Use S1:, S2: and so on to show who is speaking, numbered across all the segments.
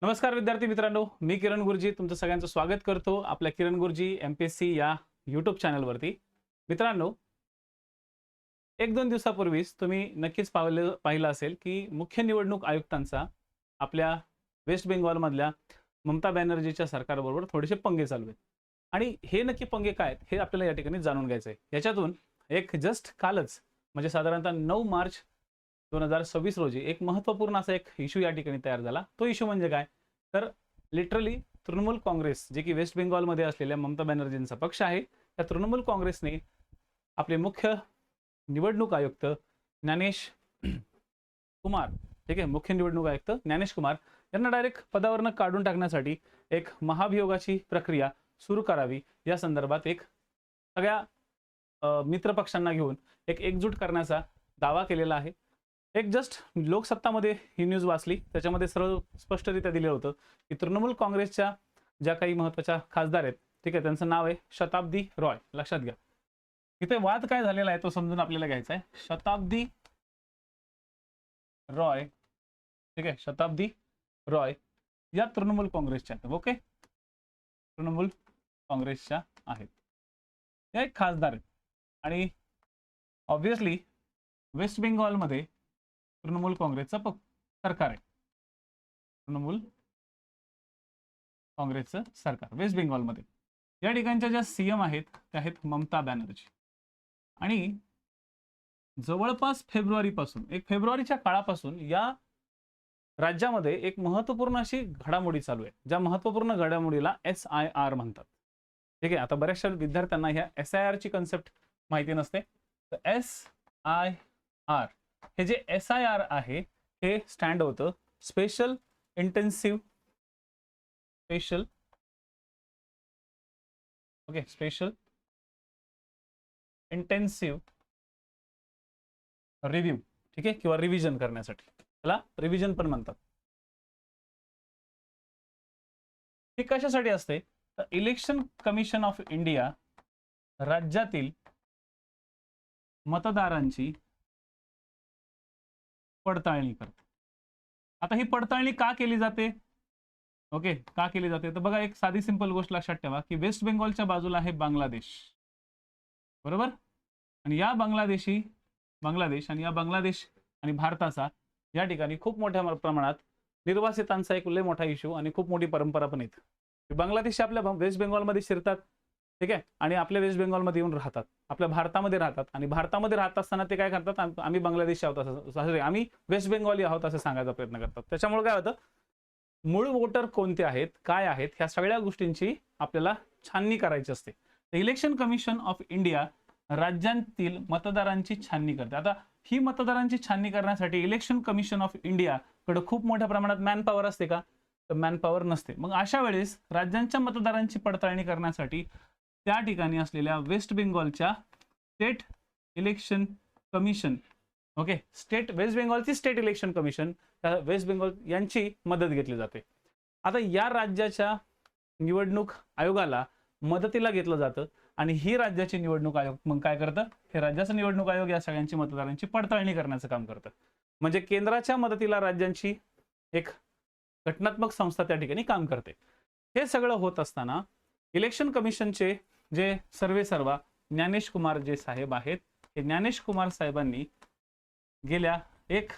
S1: नमस्कार विद्यार्थी मित्रांनो, मी किरण गुरुजी तुमचं सगळ्यांचं स्वागत करतो आपल्या किरण गुरुजी एमपीएससी या यूट्यूब चॅनलवरती. मित्रांनो, एक दोन दिवसापूर्वीच तुम्ही नक्कीच पाहिलं असेल की मुख्य निवडणूक आयुक्तांचा आपल्या वेस्ट बेंगॉलमधल्या ममता बॅनर्जीच्या सरकारबरोबर थोडेसे पंगे चालू आहेत. आणि हे नक्की पंगे काय आहेत हे आपल्याला या ठिकाणी जाणून घ्यायचं आहे. याच्यातून एक जस्ट कालच म्हणजे साधारणतः 9 मार्च 2026 रोजी एक महत्त्वपूर्ण असा एक इश्यू या ठिकाणी तयार झाला. तो इश्यू म्हणजे काय, तर लिटरली तृणमूल काँग्रेस जे की वेस्ट बेंगॉलमध्ये असलेल्या ममता बॅनर्जींचा पक्ष आहे, त्या तृणमूल काँग्रेसने आपले मुख्य निवडणूक आयुक्त ज्ञानेश कुमार, ठीक आहे, मुख्य निवडणूक आयुक्त ज्ञानेश कुमार यांना डायरेक्ट पदावरनं काढून टाकण्यासाठी एक महाभियोगाची प्रक्रिया सुरू करावी या संदर्भात एक सगळ्या मित्र पक्षांना घेऊन एक एकजूट करण्याचा दावा केलेला आहे. एक जस्ट लोकसत्तामध्ये ही न्यूज वाचली, त्याच्यामध्ये सरळ स्पष्टरित्या दिलं होतं की तृणमूल काँग्रेसच्या ज्या काही महत्त्वाच्या खासदार आहेत, ठीक आहे, त्यांचं नाव आहे शताब्दी रॉय. लक्षात घ्या, इथे वाद काय झालेला आहे तो समजून आपल्याला घ्यायचा आहे. शताब्दी रॉय, ठीक आहे, शताब्दी रॉय या तृणमूल काँग्रेसच्या आहेत. ओके, तृणमूल काँग्रेसच्या आहेत, या एक खासदार आहेत. आणि ऑब्व्हियसली वेस्ट बेंगॉलमध्ये तृणमूल काँग्रेसचं सरकार आहे. तृणमूल काँग्रेसचं सरकार वेस्ट बेंगॉलमध्ये. या ठिकाणच्या ज्या सीएम आहेत त्या आहेत ममता बॅनर्जी. आणि जवळपास फेब्रुवारीच्या काळापासून या राज्यामध्ये एक महत्त्वपूर्ण अशी घडामोडी चालू आहे. ज्या महत्त्वपूर्ण घडामोडीला SIR म्हणतात. ठीक आहे, आता बऱ्याचशा विद्यार्थ्यांना ह्या SIR ची कन्सेप्ट माहिती नसते. तर SIR हे जे SIR आहे हे स्टँड होतं स्पेशल इंटेन्सिव्ह रिव्ह्यू, ठीक आहे, किंवा रिव्हिजन करण्यासाठी, त्याला रिव्हिजन पण म्हणतात. हे कशासाठी असते, तर इलेक्शन कमिशन ऑफ इंडिया राज्यातील मतदारांची पडताळणी करते. आता ही पडताळणी का केली जाते, ओके, का केली जाते, तर बघा एक साधी सिंपल गोष्ट लक्षात ठेवा की वेस्ट बेंगॉलच्या बाजूला आहे बांगलादेश, बरोबर. आणि या बांगलादेश आणि या बांगलादेश आणि भारताचा या ठिकाणी खूप मोठ्या प्रमाणात निर्वासितांचा एक लय मोठा इश्यू आणि खूप मोठी परंपरा पण येते. बांगलादेशी आपल्या वेस्ट बेंगॉलमध्ये शिरतात, ठीक आहे, आणि आपल्या वेस्ट बेंगॉलमध्ये येऊन राहतात, आपल्या भारतामध्ये राहतात. आणि भारतामध्ये राहत असताना ते काय करतात, आम्ही बांगलादेशी आहोत असं, आम्ही वेस्ट बेंगॉली आहोत असं सांगायचा प्रयत्न करतात. त्याच्यामुळे काय होतं, मूळ वोटर कोणते आहेत, काय आहेत, ह्या सगळ्या गोष्टींची आपल्याला छाननी करायची असते. इलेक्शन कमिशन ऑफ इंडिया राज्यांतील मतदारांची छाननी करते. आता ही मतदारांची छाननी करण्यासाठी इलेक्शन कमिशन ऑफ इंडिया कडे खूप मोठ्या प्रमाणात मॅन पॉवर असते का, तर मॅन पॉवर नसते. मग अशा वेळेस राज्यांच्या मतदारांची पडताळणी करण्यासाठी त्या ठिकाणी असलेल्या वेस्ट बेंगॉलच्या state election commission, okay, West बेंगॉलची state election commission, West Bengal यांची मदत घेतली जाते. आता या राज्याच्या निवडणूक आयोगाला मदतीला घेतलं जातं आणि ही राज्याची निवडणूक आयोग मग काय करतं, हे राज्याचं निवडणूक आयोग या सगळ्यांची मतदारांची पडताळणी करण्याचं काम करतं. म्हणजे केंद्राच्या मदतीला राज्यांची एक घटनात्मक संस्था त्या ठिकाणी काम करते. हे सगळं होत असताना इलेक्शन कमिशनचे जे सर्वेसर्वा ज्ञानेश कुमार जे साहेब आहेत, हे ज्ञानेश कुमार साहेबांनी गेल्या एक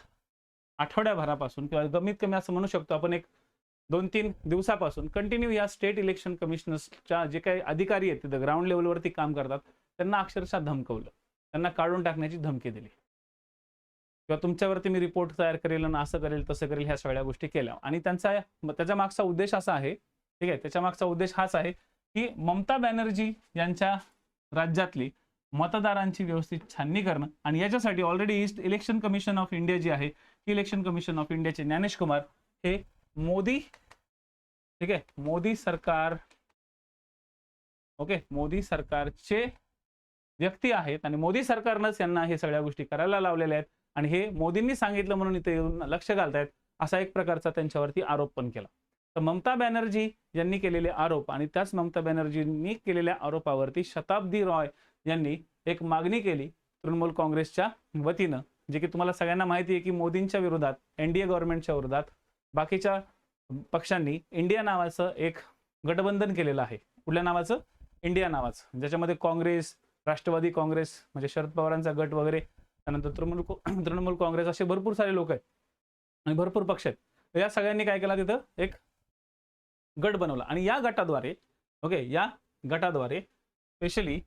S1: आठवड्याभरापासून किंवा कमीत कमी असं म्हणू शकतो आपण एक 2-3 दिवसापासून कंटिन्यू या स्टेट इलेक्शन कमिशनर्सच्या जे काही अधिकारी आहेत तिथे ग्राउंड लेवलवरती काम करतात त्यांना अक्षरशः धमकवलं, त्यांना काढून टाकण्याची धमकी दिली, किंवा तुमच्यावरती मी रिपोर्ट तयार करेल आणि असं करेल तसं करेल, ह्या सगळ्या गोष्टी केल्या. आणि त्याच्या मागचा उद्देश असा आहे, ठीक आहे, त्याच्या मागचा उद्देश हाच आहे की ममता बॅनर्जी यांच्या राज्यातली मतदारांची व्यवस्थित छाननी करणं. आणि याच्यासाठी already east election commission of India जी आहे, ही इलेक्शन कमिशन ऑफ इंडियाचे ज्ञानेश कुमार हे मोदी, ठीक आहे, मोदी सरकार, ओके, मोदी सरकारचे व्यक्ती आहेत आणि मोदी सरकारनंच यांना हे सगळ्या गोष्टी करायला लावलेल्या आहेत आणि हे मोदींनी सांगितलं म्हणून इथे येऊन लक्ष घालतायत असा एक प्रकारचा त्यांच्यावरती आरोप पण केला. तर ममता बॅनर्जी यांनी केलेले आरोप आणि त्याच ममता बॅनर्जींनी केलेल्या आरोपावरती शताब्दी रॉय यांनी एक मागणी केली तृणमूल काँग्रेसच्या वतीनं, जे की तुम्हाला सगळ्यांना माहिती आहे की मोदींच्या विरोधात, एनडीए गव्हर्नमेंटच्या विरोधात बाकीच्या पक्षांनी इंडिया नावाचं एक गठबंधन केलेलं आहे. कुठल्या नावाचं? इंडिया नावाचं, ज्याच्यामध्ये काँग्रेस, राष्ट्रवादी काँग्रेस म्हणजे शरद पवारांचा गट वगैरे, त्यानंतर तृणमूल काँग्रेस, असे भरपूर सारे लोक आहेत आणि भरपूर पक्ष आहेत. तर या सगळ्यांनी काय केला, तिथं एक गट बनवला आणि या गटाद्वारे या गटाद्वारे स्पेशली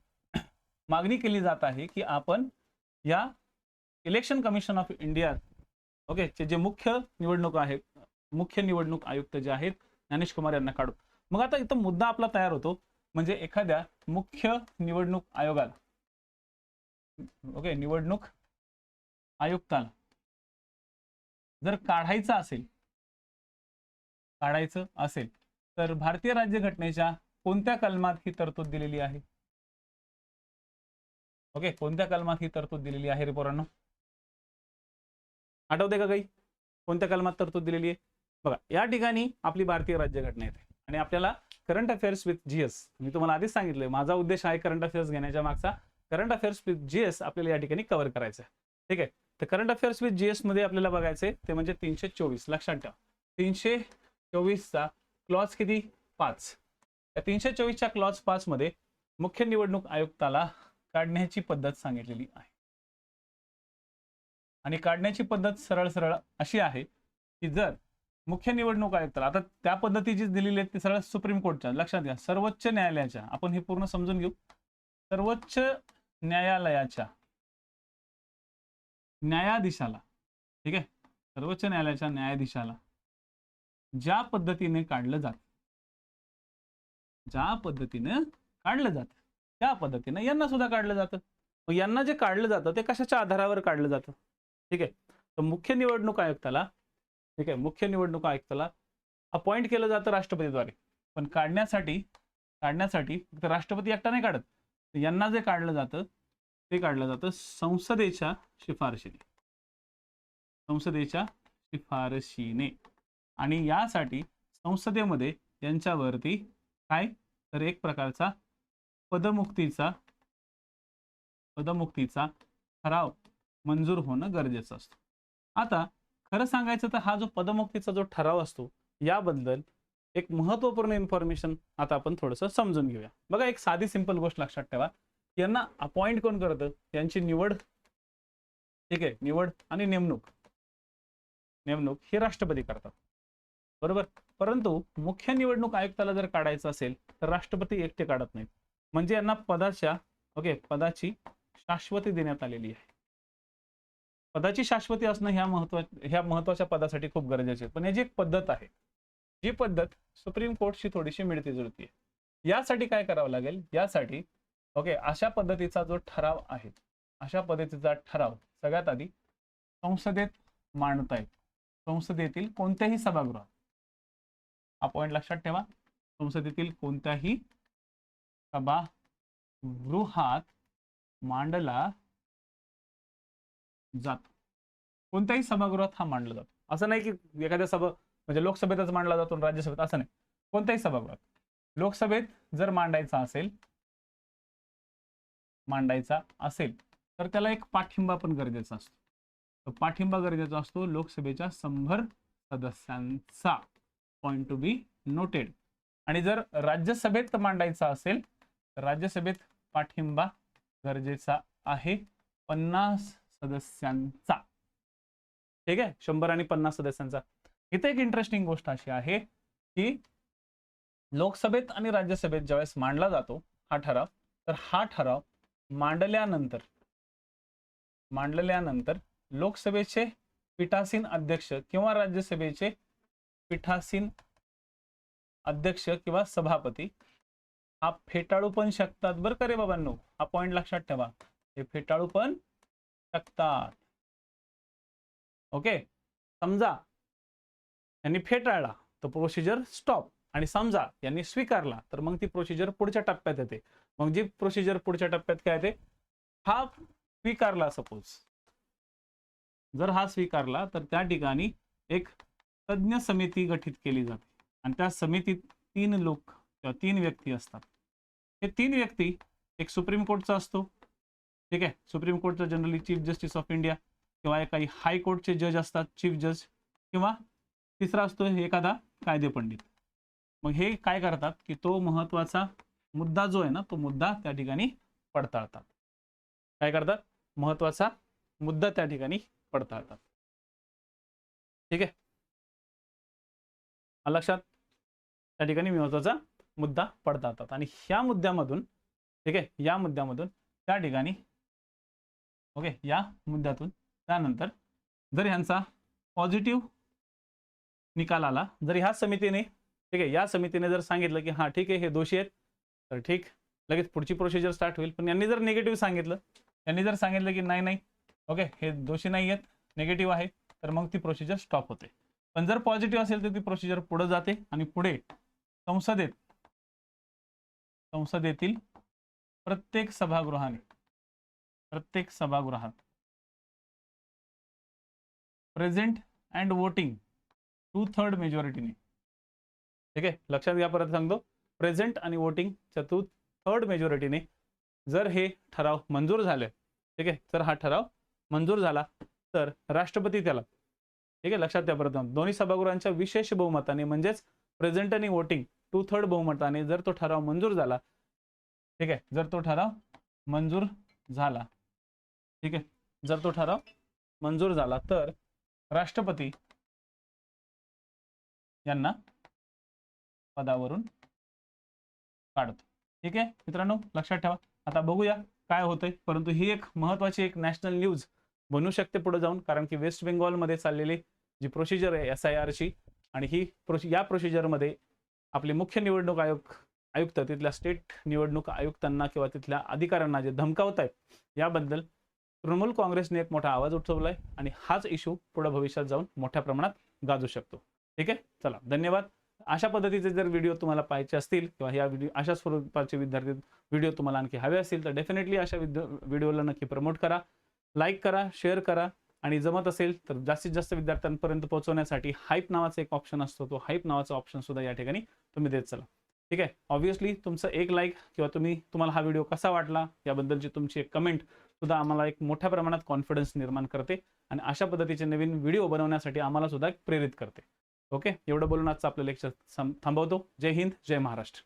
S1: मागणी केली जात आहे की आपण या इलेक्शन कमिशन ऑफ इंडिया चे जे मुख्य निवडणूक आयुक्त जे आहेत ज्ञानेश कुमार यांना काढू. मग आता इथं मुद्दा आपला तयार होतो, म्हणजे एखाद्या मुख्य निवडणूक आयोगाला निवडणूक आयुक्ताला जर काढायचं असेल तर भारतीय राज्यघटनेच्या कोणत्या कलमात ही तरतूद दिलेली आहे? कोणत्या कलमात ही तरतूद दिलेली आहे रे पोरांनो? आठवते का काही? कोणत्या कलमात तरतूद दिलेली आहे? बघा, या ठिकाणी आपली भारतीय राज्यघटना येते आणि आपल्याला करंट अफेअर्स विथ जीएस, मी तुम्हाला आधीच सांगितलंय माझा उद्देश आहे करंट अफेअर्स घेण्याच्या मागचा, करंट अफेअर्स विथ जीएस आपल्याला या ठिकाणी कव्हर करायचं आहे. ठीक आहे, तर करंट अफेअर्स विथ जीएस मध्ये आपल्याला बघायचे ते म्हणजे 324. लक्षात ठेवा, 324चा क्लॉज किती? 5. त्या 324च्या क्लॉज 5 मध्ये मुख्य निवडणूक आयुक्ताला काढण्याची पद्धत सांगितलेली आहे आणि काढण्याची पद्धत सरळ अशी आहे की जर मुख्य निवडणूक आयुक्ताला, आता त्या पद्धती जी दिलेली आहेत ती सरळ सुप्रीम कोर्टच्या, लक्षात घ्या, सर्वोच्च न्यायालयाच्या, आपण हे पूर्ण समजून घेऊ, सर्वोच्च न्यायालयाच्या न्यायाधीशाला, ठीक आहे, सर्वोच्च न्यायालयाच्या न्यायाधीशाला ज्या पद्धतीने काढलं जात त्या पद्धतीने यांना सुद्धा काढलं जातं. मग यांना जे काढलं जातं ते कशाच्या आधारावर काढलं जातं? ठीक आहे, तर मुख्य निवडणूक आयुक्ताला अपॉइंट केलं जातं राष्ट्रपतीद्वारे, पण काढण्यासाठी फक्त राष्ट्रपती एकटा नाही काढत, यांना जे काढलं जातं ते काढलं जातं संसदेच्या शिफारशीने. आणि यासाठी संसदेमध्ये यांच्यावरती काय तर एक प्रकारचा पदमुक्तीचा ठराव मंजूर होणं गरजेचं असतं. आता खरं सांगायचं तर हा जो पदमुक्तीचा जो ठराव असतो याबद्दल एक महत्त्वपूर्ण इन्फॉर्मेशन आता आपण थोडंसं समजून घेऊया. बघा, एक साधी सिंपल गोष्ट लक्षात ठेवा, यांना अपॉइंट कोण करतं? यांची निवड, ठीक आहे, निवड आणि नेमणूक हे राष्ट्रपती करतात, बरोबर. परंतु मुख्य निवडणूक आयुक्ताला जर काढायचं असेल तर राष्ट्रपती एकटे काढत नाहीत, म्हणजे यांना पदाची शाश्वती देण्यात आलेली आहे. पदाची शाश्वती असणं ह्या महत्वाच्या पदासाठी खूप गरजेचे आहे. पण याची एक पद्धत आहे, जी पद्धत सुप्रीम कोर्टशी थोडीशी मिळती जुळती आहे. यासाठी काय करावं लागेल? यासाठी अशा पद्धतीचा जो ठराव आहे, अशा पद्धतीचा ठराव सगळ्यात आधी संसदेत मांडता येतो. संसदेतील कोणत्याही सभागृहात, हा पॉइंट लक्षात ठेवा, संसदेतील कोणत्याही सभागृहात मांडला जातो. कोणत्याही सभागृहात हा मांडला जातो. असं नाही की एखाद्या म्हणजे लोकसभेतच मांडला जातो, राज्यसभेत, असं नाही. कोणत्याही सभागृहात. लोकसभेत जर मांडायचा असेल तर त्याला एक पाठिंबा पण गरजेचा असतो. तर पाठिंबा गरजेचा असतो लोकसभेच्या 100 सदस्यांचा. Point to be noted. आणि जर राज्यसभेत मांडायचा असेल तर राज्यसभेत पाठिंबा गरजेचा आहे 50 सदस्यांचा. ठीक आहे, 100 आणि 50 सदस्यांचा. इथे एक इंटरेस्टिंग गोष्ट अशी आहे की लोकसभेत आणि राज्यसभेत ज्यावेळेस मांडला जातो हा ठराव, तर हा ठराव मांडल्यानंतर लोकसभेचे पीठासीन अध्यक्ष किंवा राज्यसभेचे पीठासीन अध्यक्ष किंवा सभापती हा फेटाळू पण शकतात, बरं का रे बाबांनो. हा पॉइंट लक्षात ठेवा, हे फेटाळू पण शकतात. समजा यांनी फेटाळला तर प्रोसिजर स्टॉप, आणि समजा यांनी स्वीकारला तर मग ती प्रोसिजर पुढच्या टप्प्यात येते. मग जी प्रोसिजर पुढच्या टप्प्यात काय येते? हा स्वीकारला, सपोज जर हा स्वीकारला तर त्या ठिकाणी एक तज्ञ समिती गठीत केली जाते आणि त्या समितीत 3 लोक किंवा 3 व्यक्ती असतात. हे 3 व्यक्ती, एक सुप्रीम कोर्टचा असतो, ठीक आहे, सुप्रीम कोर्टचा generally chief justice of India, किंवा काही हायकोर्टचे जज असतात, चीफ जज, किंवा तिसरा असतो एखादा कायदेपंडित. मग हे काय करतात की तो महत्वाचा मुद्दा जो आहे ना तो मुद्दा त्या ठिकाणी पडताळतात. काय करतात? महत्वाचा मुद्दा त्या ठिकाणी पडताळतात. ठीक आहे, लक्षात? त्या ठिकाणी महत्वाचा मुद्दा पडताळतात आणि ह्या मुद्द्यामधून, ठीक आहे, या मुद्द्यामधून त्या ठिकाणी, ओके, या मुद्द्यातून त्यानंतर जर ह्यांचा पॉझिटिव्ह निकाल आला, जर ह्या समितीने, ठीक आहे, या समितीने जर सांगितलं की हा ठीक आहे हे दोषी आहेत, तर ठीक, लगेच पुढची प्रोसिजर स्टार्ट होईल. पण यांनी जर निगेटिव्ह सांगितलं, यांनी जर सांगितलं की नाही नाही, ओके, हे दोषी नाही आहेत, निगेटिव्ह आहे, तर मग ती प्रोसिजर स्टॉप होते. पण जर पॉझिटिव्ह असेल तर ती प्रोसिजर पुढे जाते आणि पुढे संसदेतील प्रत्येक सभागृहात प्रेझेंट अँड वोटिंग 2/3 मेजॉरिटीने, ठीक आहे, लक्षात घ्या, परत सांगतो, प्रेझेंट आणि वोटिंगच्या 2/3 मेजॉरिटीने जर हे ठराव मंजूर झाले, ठीक आहे, जर हा ठराव मंजूर झाला तर राष्ट्रपती त्याला, ठीक आहे, लक्षात द्या, परत दोन्ही सभागृहांच्या विशेष बहुमताने म्हणजेच प्रेझेंट आणि वोटिंग 2/3 बहुमताने जर तो ठराव मंजूर झाला, ठीक आहे, जर तो ठराव मंजूर झाला, ठीक आहे, जर तो ठराव मंजूर झाला तर राष्ट्रपती यांना पदावरून काढतो. ठीक आहे मित्रांनो, लक्षात ठेवा. आता बघूया काय होतंय, परंतु ही एक महत्वाची एक नॅशनल न्यूज बनू शकते पुढे जाऊन, कारण की वेस्ट बेंगॉलमध्ये चाललेली जी प्रोसिजर आहे SIR ची, आणि ही या प्रोसिजरमध्ये आपले मुख्य निवडणूक आयुक्त तिथल्या स्टेट निवडणूक आयुक्तांना किंवा तिथल्या अधिकाऱ्यांना जे धमकावत आहेत याबद्दल तृणमूल काँग्रेसने एक मोठा आवाज उठवलाय आणि हाच इश्यू पुढे भविष्यात जाऊन मोठ्या प्रमाणात गाजू शकतो. ठीक आहे, चला धन्यवाद. अशा पद्धतीचे जर व्हिडिओ तुम्हाला पाहायचे असतील किंवा या अशा स्वरूपाचे विद्यार्थी व्हिडिओ तुम्हाला आणखी हवे असतील तर डेफिनेटली अशा व्हिडिओला नक्की प्रमोट करा, लाईक करा, शेअर करा, आणि जमत असेल तर जास्तीत जास्त विद्यार्थ्यांपर्यंत पोहोचवण्यासाठी हाईप नावाचा एक ऑप्शन असतो, तो हाईप नावाचा ऑप्शन सुद्धा या ठिकाणी तुम्ही देत चला. ठीक आहे, ऑब्व्हियसली तुमचं एक लाईक किंवा तुम्हाला हा व्हिडिओ कसा वाटला याबद्दलची तुमची एक कमेंट सुद्धा आम्हाला एक मोठ्या प्रमाणात कॉन्फिडन्स निर्माण करते आणि अशा पद्धतीचे नवीन व्हिडिओ बनवण्यासाठी आम्हाला सुद्धा प्रेरित करते. ओके, एवढं बोलून आजचं आपलं लेक्चर थांबवतो. जय हिंद, जय महाराष्ट्र.